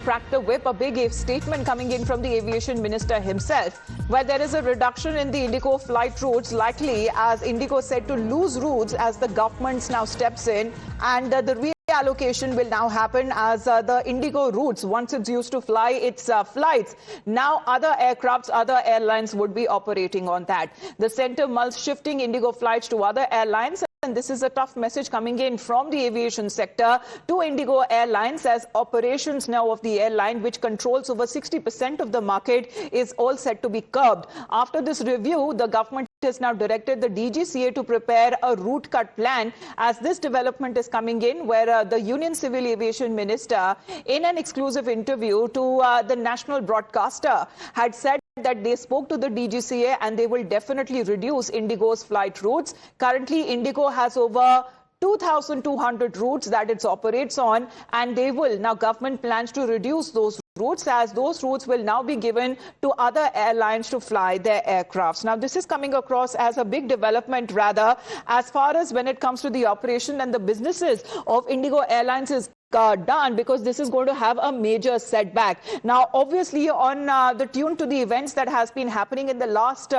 cracked the whip, a big statement coming in from the aviation minister himself, where there is a reduction in the Indigo flight routes, likely as Indigo said to lose routes as the government now steps in, and the reallocation will now happen as the Indigo routes, once it's used to fly its flights, now other aircrafts, other airlines would be operating on that. The centre mulls shifting Indigo flights to other airlines. And this is a tough message coming in from the aviation sector to Indigo Airlines, as operations now of the airline, which controls over 60% of the market, is all set to be curbed. After this review, the government has now directed the DGCA to prepare a route cut plan, as this development is coming in, where the Union Civil Aviation Minister, in an exclusive interview to the national broadcaster, had said that they spoke to the DGCA and they will definitely reduce Indigo's flight routes. Currently, Indigo has over 2,200 routes that it operates on, and they will now, government plans to reduce those routes, as those routes will now be given to other airlines to fly their aircrafts. Now, this is coming across as a big development, rather, as far as when it comes to the operation and the businesses of Indigo Airlines is done, because this is going to have a major setback. Now, obviously, on the tune to the events that has been happening in the last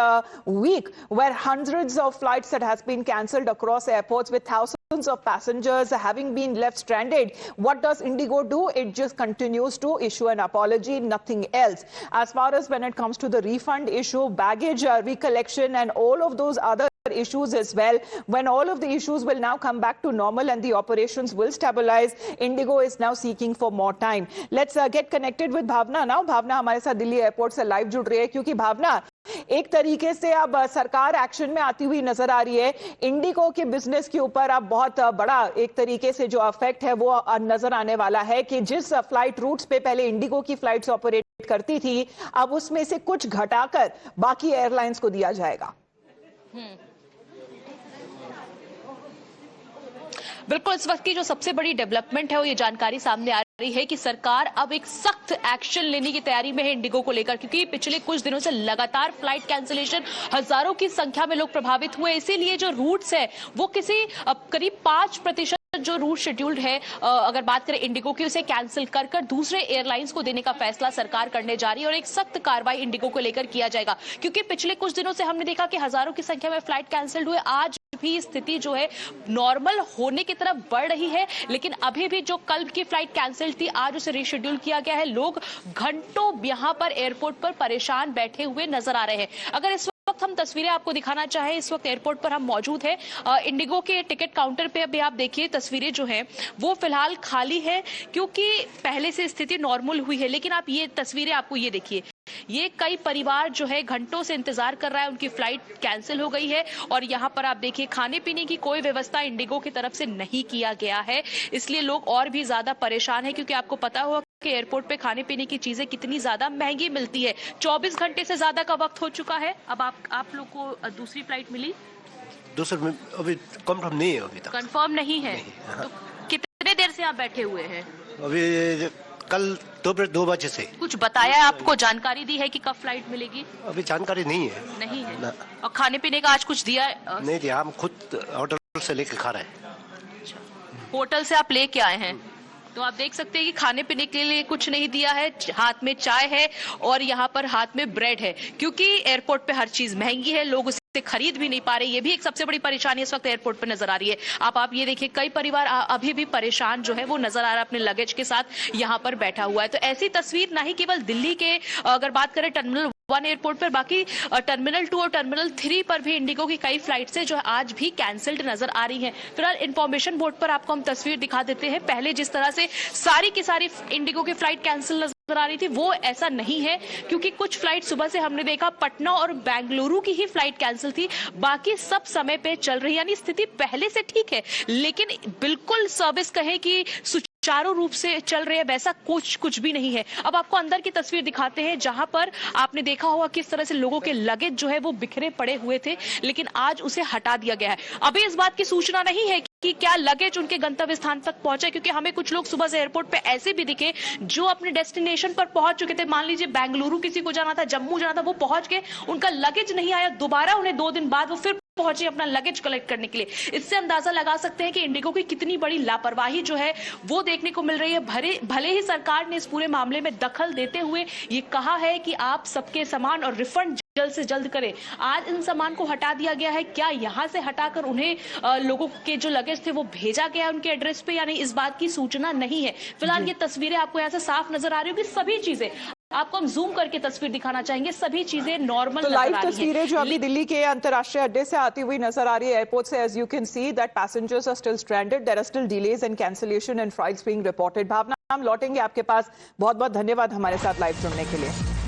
week, where hundreds of flights that has been cancelled across airports with thousands of passengers having been left stranded, what does Indigo do? It just continues to issue an apology, nothing else. As far as when it comes to the refund issue, baggage recollection, and all of those other issues as well, when all of the issues will now come back to normal and the operations will stabilize, Indigo is now seeking for more time. Let's get connected with Bhavna now. Bhavna हमारे साथ Delhi airport से live जुड़ रही है, क्योंकि भावना, एक तरीके से अब सरकार एक्शन में आती हुई नजर आ रही है। इंडिगो के बिजनेस के ऊपर अब बहुत बड़ा एक तरीके से जो इफेक्ट है वो नजर आने वाला है, कि जिस फ्लाइट रूट्स पे पहले इंडिगो की फ्लाइट्स ऑपरेट करती थी, अब उसमें से कुछ घटाकर बाकी एयरलाइंस को दिया जाएगा। बिल्कुल, इस वक्त की जो सबसे बड़ी डेवलपमेंट है वो ये जानकारी सामने आ रही है कि सरकार अब एक सख्त एक्शन लेने की तैयारी में है इंडिगो को लेकर, क्योंकि पिछले कुछ दिनों से लगातार फ्लाइट कैंसिलेशन, हजारों की संख्या में लोग प्रभावित हुए। इसीलिए जो रूट्स है वो किसी करीब 5% जो रूट शेड्यूल्ड है, अगर बात करें इंडिगो की, उसे कैंसिल कर दूसरे एयरलाइंस को देने का फैसला सरकार करने जा रही है, और एक सख्त कार्रवाई इंडिगो को लेकर किया जाएगा। क्योंकि पिछले कुछ दिनों से हमने देखा कि हजारों की संख्या में फ्लाइट कैंसिल हुए। आज भी स्थिति जो है नॉर्मल होने की तरफ बढ़ रही है, लेकिन अभी भी जो कल की फ्लाइट कैंसिल थी, आज उसे रीशेड्यूल किया गया है। लोग घंटों यहां पर एयरपोर्ट पर परेशान बैठे हुए नजर आ रहे हैं। अगर इस वक्त हम तस्वीरें आपको दिखाना चाहें, इस वक्त एयरपोर्ट पर हम मौजूद हैं। इंडिगो के टिकट काउंटर पे अभी आप देखिए, तस्वीरें जो हैं वो फिलहाल खाली है, क्योंकि पहले से स्थिति नॉर्मल हुई है। लेकिन आप ये तस्वीरें आपको ये देखिए, ये कई परिवार जो है घंटों से इंतजार कर रहा है, उनकी फ्लाइट कैंसिल हो गई है, और यहाँ पर आप देखिए खाने पीने की कोई व्यवस्था इंडिगो की तरफ से नहीं किया गया है। इसलिए लोग और भी ज्यादा परेशान है, क्योंकि आपको पता होगा कि एयरपोर्ट पे खाने पीने की चीजें कितनी ज्यादा महंगी मिलती है। 24 घंटे से ज्यादा का वक्त हो चुका है। अब आप लोग को दूसरी फ्लाइट मिली? दूसरी अभी कंफर्म नहीं है, अभी तक कंफर्म नहीं है। तो कितने देर से आप बैठे हुए हैं? अभी कल दोपहर 2 बजे से। कुछ बताया है आपको, जानकारी दी है कि कब फ्लाइट मिलेगी? अभी जानकारी नहीं है। नहीं है ना। और खाने पीने का आज कुछ दिया है? नहीं दिया, हम खुद होटल से लेके खा रहे हैं। होटल से आप लेके आए हैं, तो आप देख सकते हैं कि खाने पीने के लिए कुछ नहीं दिया है। हाथ में चाय है और यहाँ पर हाथ में ब्रेड है, क्योंकि एयरपोर्ट पे हर चीज महंगी है, लोग उसे खरीद भी नहीं पा रहे। ये भी एक सबसे बड़ी परेशानी इस वक्त एयरपोर्ट पर नजर आ रही है। आप ये देखिए, कई परिवार अभी भी परेशान जो है वो नजर आ रहा है, अपने लगेज के साथ यहाँ पर बैठा हुआ है। तो ऐसी तस्वीर ना ही केवल दिल्ली के, अगर बात करें टर्मिनल 1 एयरपोर्ट पर, बाकी टर्मिनल 2 और टर्मिनल 3 पर भी इंडिगो की कई फ्लाइट्स है जो आज भी कैंसिल्ड नजर आ रही हैं। फिलहाल इंफॉर्मेशन बोर्ड पर आपको हम तस्वीर दिखा देते हैं। पहले जिस तरह से सारी की सारी इंडिगो की फ्लाइट कैंसिल नजर आ रही थी, वो ऐसा नहीं है, क्योंकि कुछ फ्लाइट सुबह से हमने देखा पटना और बेंगलुरु की ही फ्लाइट कैंसिल थी, बाकी सब समय पे चल रही। यानी स्थिति पहले से ठीक है, लेकिन बिल्कुल सर्विस कहे कि चारों रूप से चल रहे हैं वैसा कुछ भी नहीं है। अब आपको अंदर की तस्वीर दिखाते हैं, जहां पर आपने देखा होगा किस तरह से लोगों के लगेज जो है वो बिखरे पड़े हुए थे, लेकिन आज उसे हटा दिया गया है। अभी इस बात की सूचना नहीं है कि क्या लगेज उनके गंतव्य स्थान तक पहुंचे, क्योंकि हमें कुछ लोग सुबह से एयरपोर्ट पे ऐसे भी दिखे जो अपने डेस्टिनेशन पर पहुंच चुके थे। मान लीजिए बेंगलुरु किसी को जाना था, जम्मू जाना था, वो पहुंच गए, उनका लगेज नहीं आया, दोबारा उन्हें 2 दिन बाद वो फिर पहुंचे अपना लगेज कलेक्ट करने के लिए। इससे अंदाजा लगा सकते हैं कि इंडिगो की कितनी बड़ी लापरवाही जो है वो देखने को मिल रही है। भले ही सरकार ने इस पूरे मामले में दखल देते हुए ये कहा है कि आप सबके सामान और रिफंड जल्द से जल्द करें। आज इन सामान को हटा दिया गया है, क्या यहां से हटाकर उन्हें लोगों के जो लगेज थे वो भेजा गया है उनके एड्रेस पे या नहीं, इस बात की सूचना नहीं है। फिलहाल ये तस्वीरें आपको यहाँ से साफ नजर आ रही होगी। सभी चीजें आपको हम जूम करके तस्वीर दिखाना चाहेंगे, सभी चीजें नॉर्मल तो लाइव तस्वीरें जो अभी दिल्ली के अंतर्राष्ट्रीय अड्डे से आती हुई नजर आ रही है एयरपोर्ट से, as you can see that passengers are still stranded, there are still delays and cancellation and flights being reported. Bhavana, हम लौटेंगे आपके पास। बहुत बहुत धन्यवाद हमारे साथ लाइव जुड़ने के लिए।